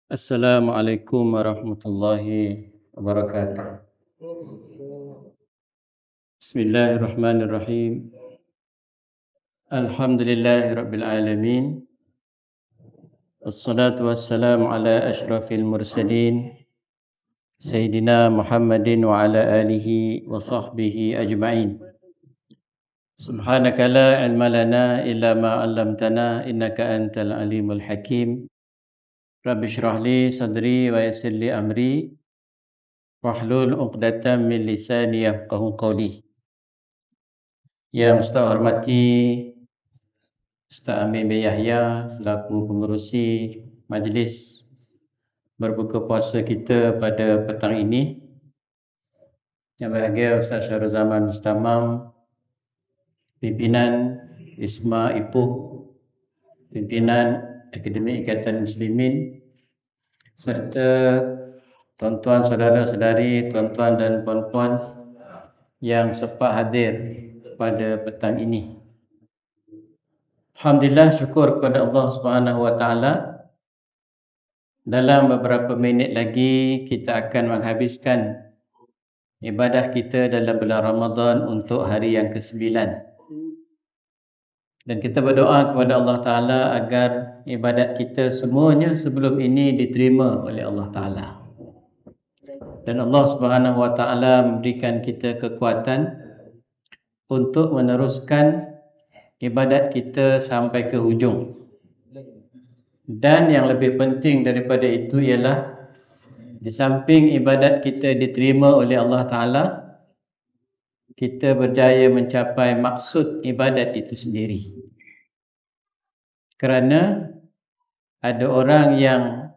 Assalamualaikum warahmatullahi wabarakatuh. Bismillahirrahmanirrahim. Alhamdulillahi rabbil alamin. Wassalatu wassalamu ala asyrafil mursalin Sayyidina Muhammadin wa ala alihi wa sahbihi ajma'in. Subhanaka la ilma lana illa ma 'allamtana innaka antal alimul hakim. Rabbi shrah li sadri wa yassir li amri wahlul 'uqdatam min lisani yafqahu qawli. Yang saya hormati Ustaz Amir bin Yahya selaku pengerusi majlis berbuka puasa kita pada petang ini. Yang berbahagia Ustaz Syahrul Zaman Mustamam, pimpinan Isma Ipoh, pimpinan Akademi Ikatan Muslimin, serta tuan-tuan saudara-saudari, tuan-tuan dan puan-puan yang sempat hadir pada petang ini. Alhamdulillah, syukur kepada Allah Subhanahu wa taala. Dalam beberapa minit lagi kita akan menghabiskan ibadah kita dalam bulan Ramadan untuk hari yang ke-9. Dan kita berdoa kepada Allah Ta'ala agar ibadat kita semuanya sebelum ini diterima oleh Allah Ta'ala. Dan Allah Subhanahu wa taala memberikan kita kekuatan untuk meneruskan ibadat kita sampai ke hujung. Dan yang lebih penting daripada itu ialah di samping ibadat kita diterima oleh Allah Ta'ala, kita berjaya mencapai maksud ibadat itu sendiri. Kerana ada orang yang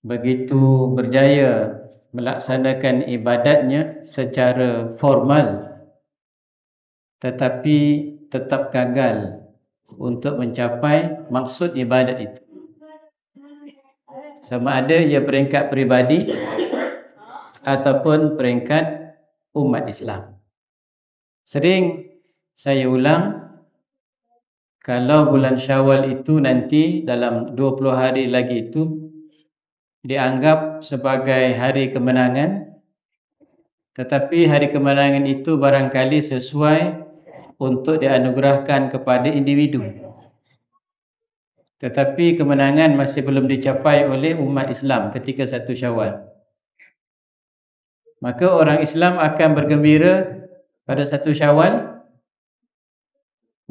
begitu berjaya melaksanakan ibadatnya secara formal, tetapi tetap gagal untuk mencapai maksud ibadat itu. Sama ada ia peringkat peribadi ataupun peringkat umat Islam. Sering saya ulang, kalau bulan Syawal itu nanti dalam 20 hari lagi itu dianggap sebagai hari kemenangan, tetapi hari kemenangan itu barangkali sesuai untuk dianugerahkan kepada individu, tetapi kemenangan masih belum dicapai oleh umat Islam ketika 1 Syawal. Maka orang Islam akan bergembira pada 1 Syawal,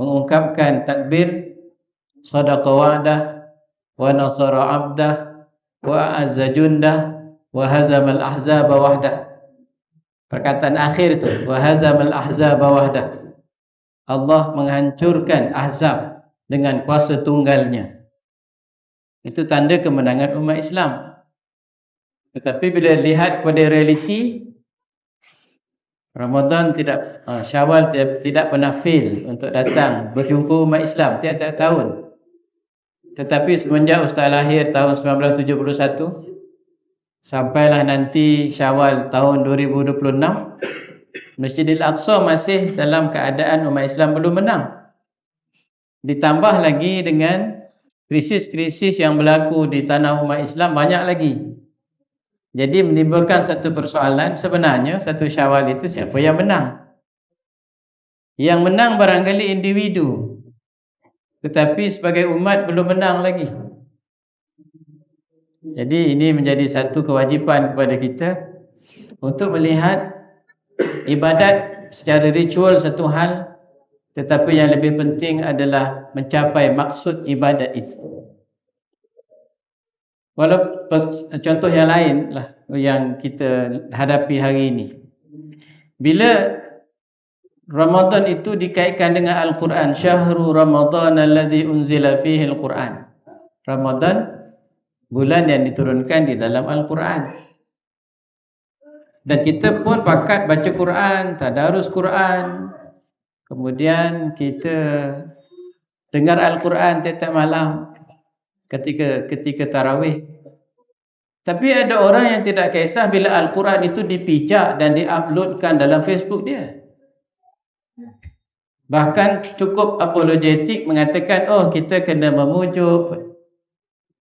mengungkapkan takbir, sadaqa wa'dah, wa nasara 'abdah, wa a'azza jundah, wa hazamal ahzaba wahdah. Perkataan akhir itu, wa hazamal ahzaba wahdah. Allah menghancurkan Ahzab dengan kuasa tunggalnya. Itu tanda kemenangan umat Islam. Tetapi bila lihat pada realiti, Ramadan Syawal tidak pernah fail untuk datang berjumpa umat Islam tiap-tiap tahun. Tetapi semenjak Ustaz lahir tahun 1971 sampailah nanti Syawal tahun 2026, Masjidil Aqsa masih dalam keadaan umat Islam belum menang. Ditambah lagi dengan krisis-krisis yang berlaku di tanah umat Islam banyak lagi. Jadi menimbulkan satu persoalan, sebenarnya 1 Syawal itu siapa yang menang? Yang menang barangkali individu, tetapi sebagai umat belum menang lagi. Jadi ini menjadi satu kewajipan kepada kita untuk melihat ibadat secara ritual satu hal, tetapi yang lebih penting adalah mencapai maksud ibadat itu. Walaupun contoh yang lain lah yang kita hadapi hari ini. Bila Ramadan itu dikaitkan dengan Al-Quran, Syahrul Ramadan alladhi unzila fihi Al-Quran. Ramadan, bulan yang diturunkan di dalam Al-Quran. Dan kita pun pakat baca Quran, tadarus Quran. Kemudian kita dengar Al-Quran tiap-tiap malam ketika tarawih. Tapi ada orang yang tidak kisah bila Al-Quran itu dipijak dan diuploadkan dalam Facebook dia. Bahkan cukup apologetik mengatakan, oh kita kena memujuk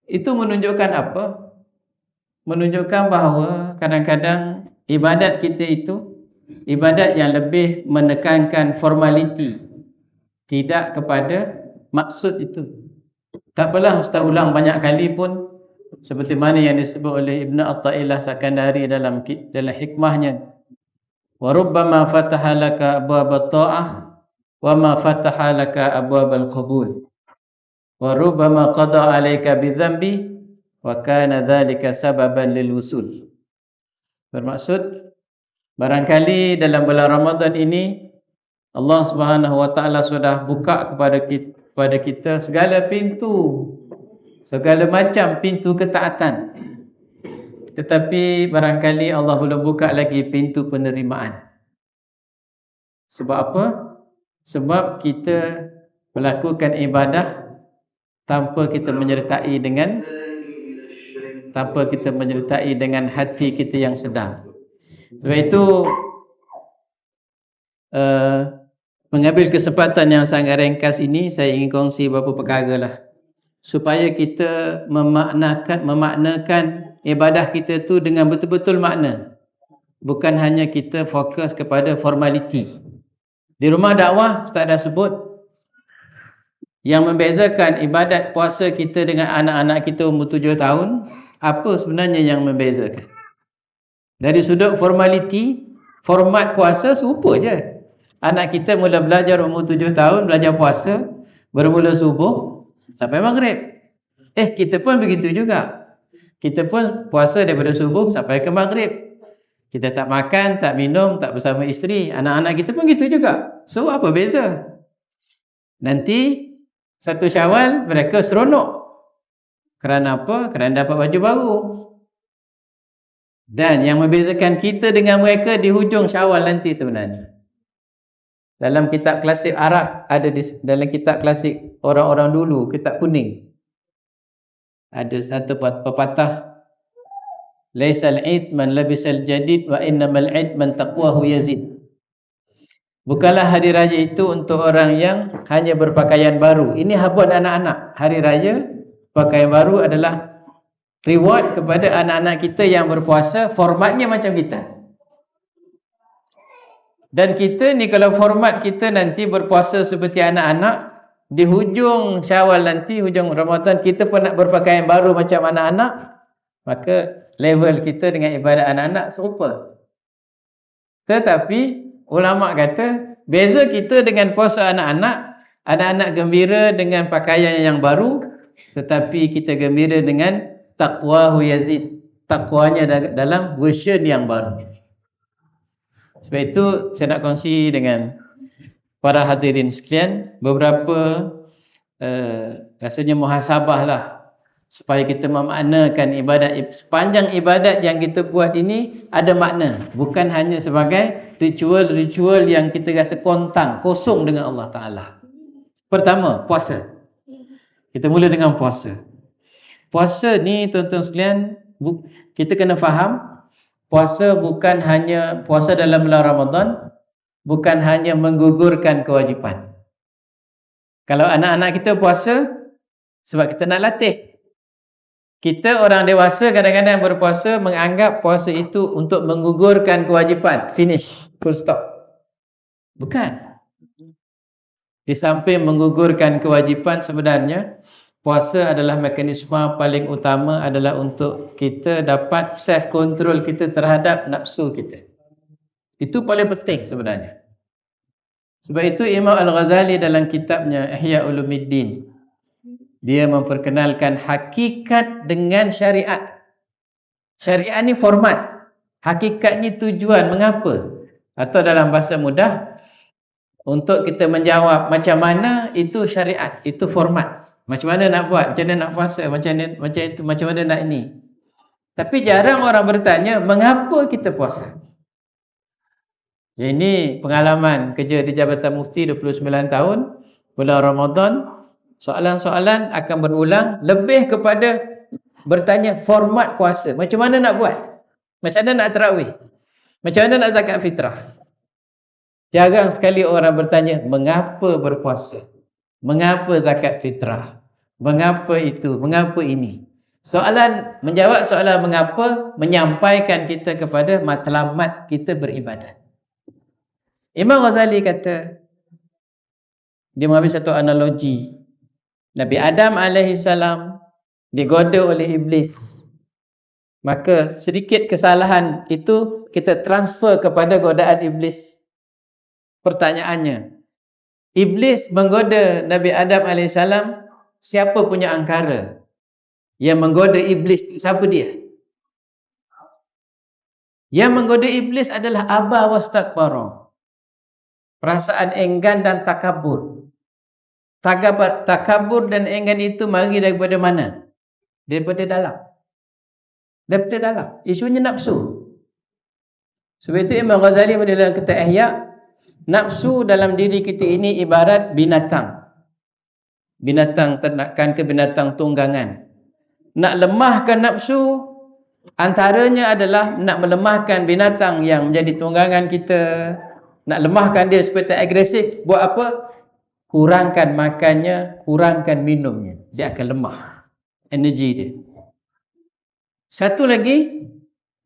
Itu menunjukkan apa? Menunjukkan bahawa kadang-kadang ibadat kita itu ibadat yang lebih menekankan formaliti, tidak kepada maksud itu. Tak apalah Ustaz ulang banyak kali pun, seperti mana yang disebut oleh Ibn Atta'ilah Sakandari dalam hikmahnya, wa rubbama fataha laka abwab ta'ah wa ma fataha laka abwab al-qabul wa rubbama qada 'alaika bidzambi wa kana dzalika sababan lil wusul. Bermaksud, barangkali dalam bulan Ramadan ini Allah Subhanahu wa taala sudah buka kepada kita segala pintu, segala macam pintu ketaatan. Tetapi barangkali Allah belum buka lagi pintu penerimaan. Sebab apa? Sebab kita melakukan ibadah tanpa kita menyertai dengan hati kita yang sedar. Sebab itu mengambil kesempatan yang sangat ringkas ini, saya ingin kongsi beberapa perkara lah, supaya kita memaknakan ibadah kita tu dengan betul-betul makna, bukan hanya kita fokus kepada formaliti. Di rumah dakwah Ustaz dah sebut, yang membezakan ibadat puasa kita dengan anak-anak kita umur 7 tahun, apa sebenarnya yang membezakan? Dari sudut formaliti, format puasa serupa je. Anak kita mula belajar umur 7 tahun, belajar puasa, bermula subuh sampai maghrib. Kita pun begitu juga. Kita pun puasa daripada subuh sampai ke maghrib. Kita tak makan, tak minum, tak bersama isteri. Anak-anak kita pun gitu juga. So, apa beza? Nanti 1 Syawal mereka seronok. Kerana apa? Kerana dapat baju baru. Dan yang membezakan kita dengan mereka di hujung Syawal nanti sebenarnya. Dalam kitab klasik Arab, dalam kitab klasik orang-orang dulu, kitab kuning, ada satu pepatah, laisal 'id man labisal jadid wa innamal 'id man taqwahu yazid. Bukanlah hari raya itu untuk orang yang hanya berpakaian baru. Ini buat anak-anak. Hari raya pakaian baru adalah reward kepada anak-anak kita yang berpuasa, formatnya macam kita. Dan kita ni kalau format kita nanti berpuasa seperti anak-anak, di hujung Syawal nanti, hujung Ramadan, kita pun nak berpakaian baru macam anak-anak, maka level kita dengan ibadat anak-anak serupa. Tetapi ulama kata, beza kita dengan puasa anak-anak, anak-anak gembira dengan pakaian yang baru, tetapi kita gembira dengan taqwahu yazid, takwanya dalam version yang baru. Sebab itu saya nak kongsi dengan para hadirin sekalian beberapa rasanya muhasabah lah, supaya kita memaknakan ibadat, sepanjang ibadat yang kita buat ini ada makna, bukan hanya sebagai ritual-ritual yang kita rasa kosong dengan Allah Ta'ala. Pertama, puasa. Kita mula dengan puasa. Puasa ni tuan-tuan sekalian, kita kena faham, puasa bukan hanya puasa dalam bulan Ramadan, bukan hanya menggugurkan kewajipan. Kalau anak-anak kita puasa sebab kita nak latih. Kita orang dewasa kadang-kadang berpuasa menganggap puasa itu untuk menggugurkan kewajipan. Finish. Full stop. Bukan. Di samping menggugurkan kewajipan, sebenarnya puasa adalah mekanisme paling utama adalah untuk kita dapat self control kita terhadap nafsu kita. Itu paling penting sebenarnya. Sebab itu Imam Al-Ghazali dalam kitabnya Ihya Ulumuddin, dia memperkenalkan hakikat dengan syariat. Syariat ni format, hakikat ni tujuan, mengapa? Atau dalam bahasa mudah, untuk kita menjawab macam mana itu syariat, itu format. Macam mana nak buat, macam mana nak puasa, macam itu, macam mana nak ini. Tapi jarang orang bertanya, mengapa kita puasa? Ini pengalaman kerja di Jabatan Mufti 29 tahun, bulan Ramadan, soalan-soalan akan berulang, lebih kepada bertanya format puasa. Macam mana nak buat? Macam mana nak tarawih? Macam mana nak zakat fitrah? Jarang sekali orang bertanya, mengapa berpuasa? Mengapa zakat fitrah? Mengapa itu? Mengapa ini? Menjawab soalan mengapa menyampaikan kita kepada matlamat kita beribadat. Imam Ghazali kata, dia mengambil satu analogi. Nabi Adam alaihissalam digoda oleh iblis. Maka sedikit kesalahan itu kita transfer kepada godaan iblis. Pertanyaannya, iblis menggoda Nabi Adam alaihissalam, siapa punya angkara? Yang menggoda iblis itu siapa dia? Yang menggoda iblis adalah aba wastakbara. Perasaan enggan dan takabur. Takabur dan enggan itu mari daripada mana? Daripada dalam. Daripada dalam. Isunya nafsu. Sebab itu Imam Ghazali dalam kitab Ihya, nafsu dalam diri kita ini ibarat binatang. Binatang ternakan ke binatang tunggangan. Nak lemahkan nafsu, antaranya adalah nak melemahkan binatang yang menjadi tunggangan kita. Nak lemahkan dia supaya tak agresif. Buat apa? Kurangkan makannya, kurangkan minumnya. Dia akan lemah energi dia. Satu lagi,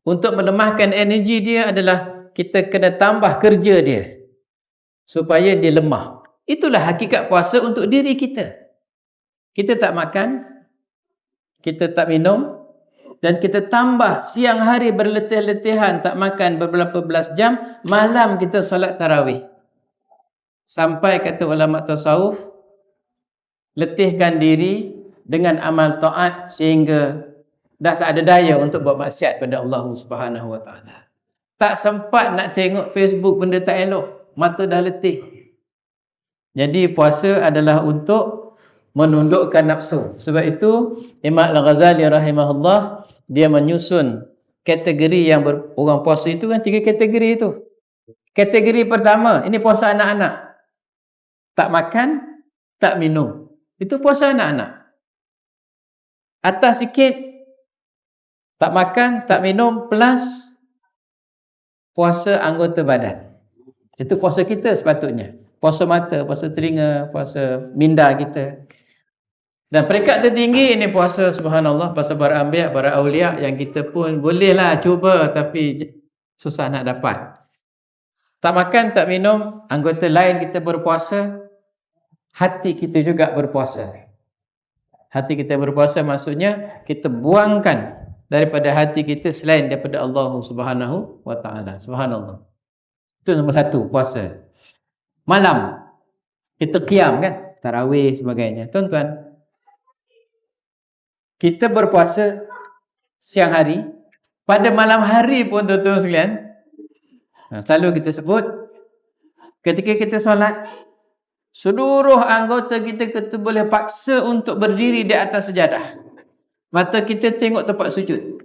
untuk melemahkan energi dia adalah kita kena tambah kerja dia supaya dia lemah. Itulah hakikat puasa untuk diri kita. Kita tak makan, kita tak minum, dan kita tambah siang hari berletih-letihan tak makan beberapa belas jam, malam kita solat tarawih. Sampai kata ulama tasawuf, letihkan diri dengan amal taat sehingga dah tak ada daya untuk buat maksiat pada Allah Subhanahu Wa Taala. Tak sempat nak tengok Facebook benda tak elok, mata dah letih. Jadi puasa adalah untuk menundukkan nafsu. Sebab itu Imam Al-Ghazali rahimahullah, dia menyusun kategori yang orang puasa itu kan 3 kategori itu. Kategori pertama, ini puasa anak-anak. Tak makan, tak minum. Itu puasa anak-anak. Atas sikit, tak makan, tak minum, plus puasa anggota badan. Itu puasa kita sepatutnya. Puasa mata, puasa telinga, puasa minda kita. Dan peringkat tertinggi ini puasa subhanallah, puasa para anbiya, para awliya yang kita pun bolehlah cuba tapi susah nak dapat. Tak makan, tak minum, anggota lain kita berpuasa, hati kita juga berpuasa. Hati kita berpuasa maksudnya kita buangkan daripada hati kita selain daripada Allah Subhanahu Wa Taala. Subhanallah. Itu nombor 1, puasa. Malam kita qiyam kan, tarawih sebagainya. Tuan-tuan, kita berpuasa siang hari, pada malam hari pun tuan-tuan sekalian, selalu kita sebut, ketika kita solat, seluruh anggota kita boleh paksa untuk berdiri di atas sejadah. Mata kita tengok tempat sujud.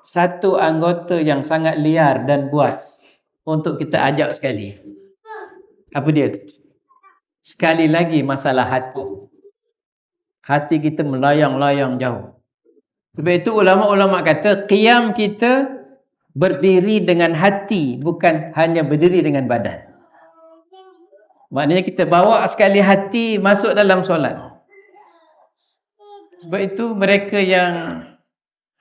Satu anggota yang sangat liar dan buas untuk kita ajak sekali. Apa dia? Sekali lagi masalah hati. Hati kita melayang-layang jauh. Sebab itu ulama-ulama kata qiyam kita berdiri dengan hati, bukan hanya berdiri dengan badan. Maknanya kita bawa sekali hati masuk dalam solat. Sebab itu mereka yang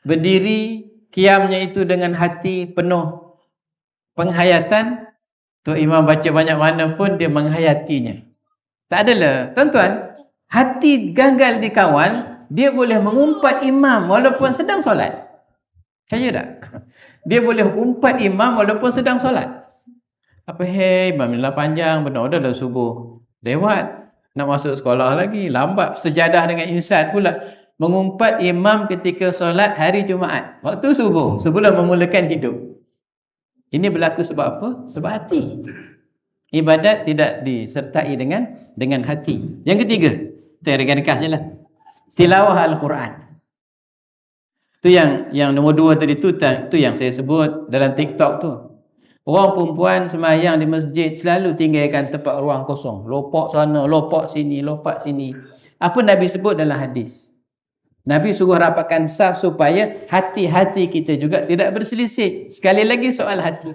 berdiri qiyamnya itu dengan hati penuh penghayatan, Tok Imam baca banyak mana pun dia menghayatinya. Tak adalah, tuan-tuan, hati gagal dikawal, dia boleh mengumpat imam walaupun sedang solat. Percaya tak? Dia boleh umpat imam walaupun sedang solat. Apa, imam ni lah panjang, benar dah subuh. Lewat, nak masuk sekolah lagi, lambat sejadah dengan insan pula. Mengumpat imam ketika solat hari Jumaat, waktu subuh, sebelum memulakan hidup. Ini berlaku sebab apa? Sebab hati. Ibadat tidak disertai dengan hati. Yang ketiga, kita ringkas je lah, tilawah Al-Quran. Itu yang nombor 2 tadi tu yang saya sebut dalam TikTok tu. Orang perempuan semayang di masjid selalu tinggalkan tempat ruang kosong. Lopak sana, lopak sini, lompat sini. Apa Nabi sebut dalam hadis? Nabi suruh rapatkan saf supaya hati-hati kita juga tidak berselisih. Sekali lagi soal hati.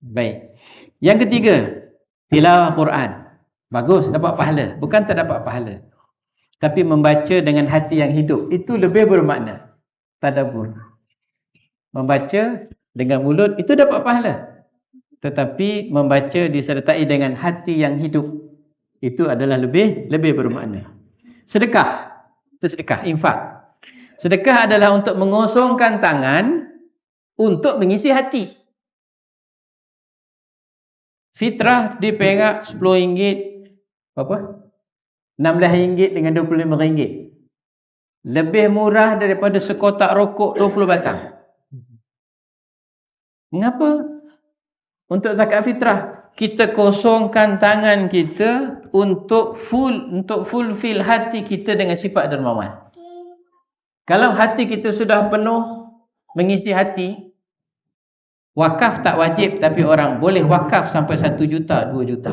Baik. Yang ketiga, tilawah Quran. Bagus, dapat pahala. Bukan tak dapat pahala. tapi membaca dengan hati yang hidup. Itu lebih bermakna. Tadabbur. Membaca dengan mulut itu dapat pahala. Tetapi membaca disertai dengan hati yang hidup, itu adalah lebih bermakna. Sedekah. Itu sedekah, infak. Sedekah adalah untuk mengosongkan tangan untuk mengisi hati. Fitrah di Perak RM10, berapa? RM16 dengan RM25. Lebih murah daripada sekotak rokok 20 batang. Mengapa? Untuk zakat fitrah, kita kosongkan tangan kita untuk fulfill hati kita dengan sifat dermawan. Kalau hati kita sudah penuh mengisi hati, wakaf tak wajib, tapi orang boleh wakaf sampai 1 juta, 2 juta.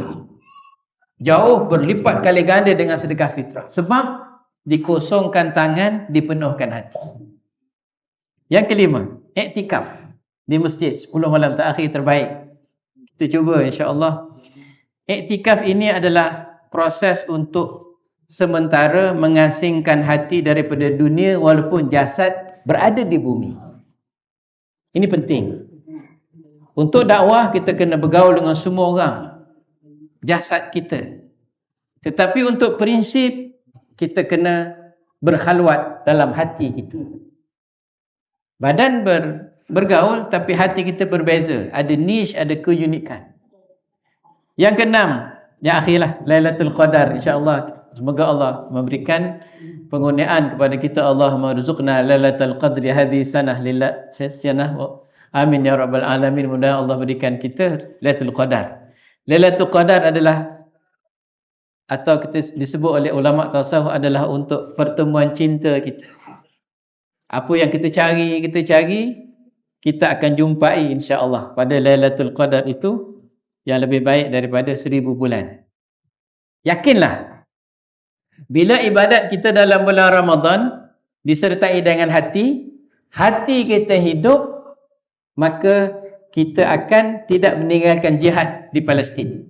Jauh berlipat kali ganda dengan sedekah fitrah. Sebab dikosongkan tangan, dipenuhkan hati. Yang kelima, iktikaf di masjid 10 malam terakhir terbaik. Kita cuba insya-Allah. Iktikaf ini adalah proses untuk sementara mengasingkan hati daripada dunia walaupun jasad berada di bumi. Ini penting. Untuk dakwah kita kena bergaul dengan semua orang, jasad kita. Tetapi untuk prinsip kita kena berkhalwat dalam hati kita. Badan bergaul tapi hati kita berbeza, ada niche, ada keunikan. Yang keenam, yang akhirlah, Lailatul Qadar, insya-Allah. Semoga Allah memberikan pengurniaan kepada kita. Allahumma rzuqna Lailatul Qadri hadhihi sanah lillah sanah. Amin ya rabbal alamin. Mudah Allah berikan kita Lailatul Qadar. Lailatul Qadar adalah, atau kita disebut oleh ulama tasawuf, adalah untuk pertemuan cinta kita. Apa yang kita cari, kita akan jumpai insya-Allah pada Lailatul Qadar itu, yang lebih baik daripada 1000 bulan. Yakinlah, bila ibadat kita dalam bulan Ramadan disertai dengan hati kita hidup, maka kita akan tidak meninggalkan jihad di Palestin.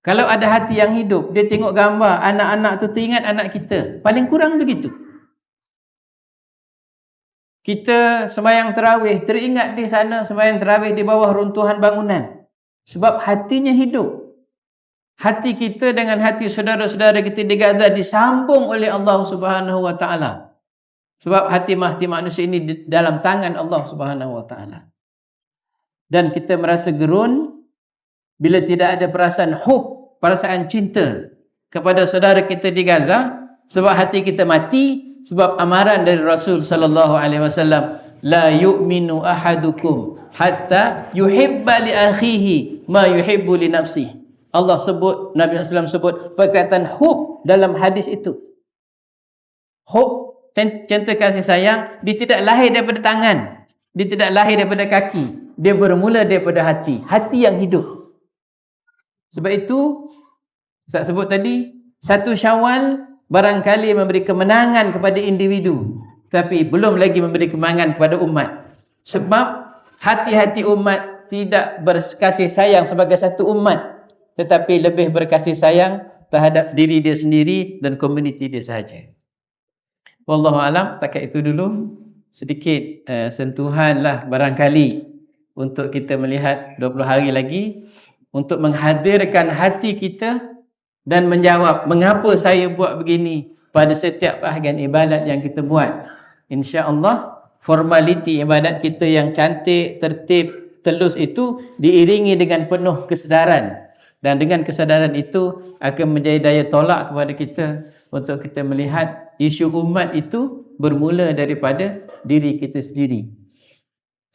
Kalau ada hati yang hidup, dia tengok gambar anak-anak tu, teringat anak kita. Paling kurang begitu. Kita sembahyang tarawih, teringat di sana sembahyang tarawih di bawah runtuhan bangunan. Sebab hatinya hidup. Hati kita dengan hati saudara-saudara kita di Gaza disambung oleh Allah Subhanahu wa taala. Sebab hati manusia ini di dalam tangan Allah Subhanahu wa taala. Dan kita merasa gerun bila tidak ada perasaan hub, perasaan cinta kepada saudara kita di Gaza, sebab hati kita mati. Sebab amaran dari Rasul sallallahu alaihi wasallam, la yu'minu ahadukum hatta yuhibba li akhihi ma yuhibbu li nafsihi. Allah sebut, Nabi sallallahu alaihi wasallam sebut perkataan hub dalam hadis itu. Hub, cinta kasih sayang, dia tidak lahir daripada tangan, dia tidak lahir daripada kaki, dia bermula daripada hati, hati yang hidup. Sebab itu Ustaz sebut tadi, 1 Syawal barangkali memberi kemenangan kepada individu, tapi belum lagi memberi kemenangan kepada umat. Sebab hati-hati umat tidak berkasih sayang sebagai satu umat, tetapi lebih berkasih sayang terhadap diri dia sendiri dan komuniti dia sahaja. Wallahu alam, takat itu dulu. Sedikit sentuhanlah barangkali untuk kita melihat 20 hari lagi untuk menghadirkan hati kita dan menjawab mengapa saya buat begini pada setiap bahagian ibadat yang kita buat. Insya-Allah formaliti ibadat kita yang cantik, tertib, telus itu diiringi dengan penuh kesedaran, dan dengan kesedaran itu akan menjadi daya tolak kepada kita untuk kita melihat isu umat itu bermula daripada diri kita sendiri.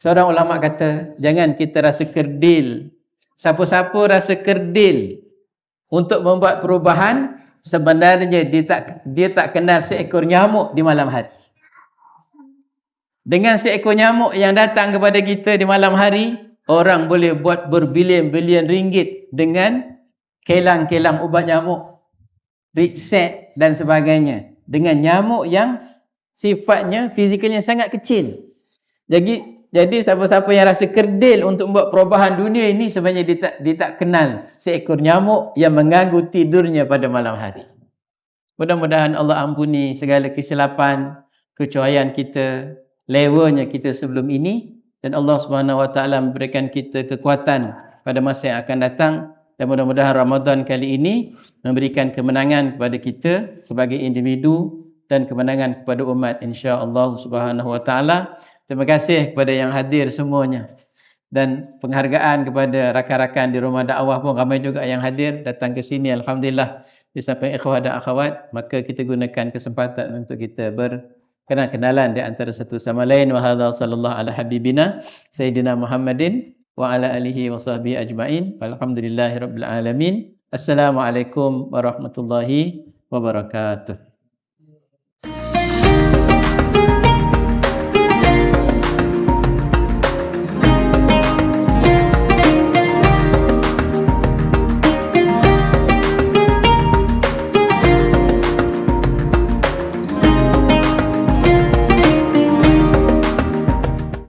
Seorang ulama kata, jangan kita rasa kerdil. Siapa-siapa rasa kerdil untuk membuat perubahan, sebenarnya dia tak kenal seekor nyamuk di malam hari. Dengan seekor nyamuk yang datang kepada kita di malam hari, orang boleh buat berbilion-bilion ringgit dengan kelang-kelang ubat nyamuk, reset dan sebagainya. Dengan nyamuk yang sifatnya, fizikalnya sangat kecil. Jadi siapa-siapa yang rasa kerdil untuk membuat perubahan dunia ini, sebenarnya dia tak kenal seekor nyamuk yang mengganggu tidurnya pada malam hari. Mudah-mudahan Allah ampuni segala kesilapan, kecuaian kita, lewanya kita sebelum ini, dan Allah Subhanahu Wa Taala memberikan kita kekuatan pada masa yang akan datang, dan mudah-mudahan Ramadan kali ini memberikan kemenangan kepada kita sebagai individu dan kemenangan kepada umat, insya-Allah Subhanahu Wa Taala. Terima kasih kepada yang hadir semuanya, dan penghargaan kepada rakan-rakan di rumah dakwah pun ramai juga yang hadir datang ke sini, alhamdulillah. Di samping ikhwah dan akhwat, maka kita gunakan kesempatan untuk kita berkenalan di antara satu sama lain. Wa hadza sallallahu ala habibina sayyidina Muhammadin wa ala alihi wa sahbihi ajmain. Walhamdulillahirabbil alamin. Assalamualaikum warahmatullahi wabarakatuh.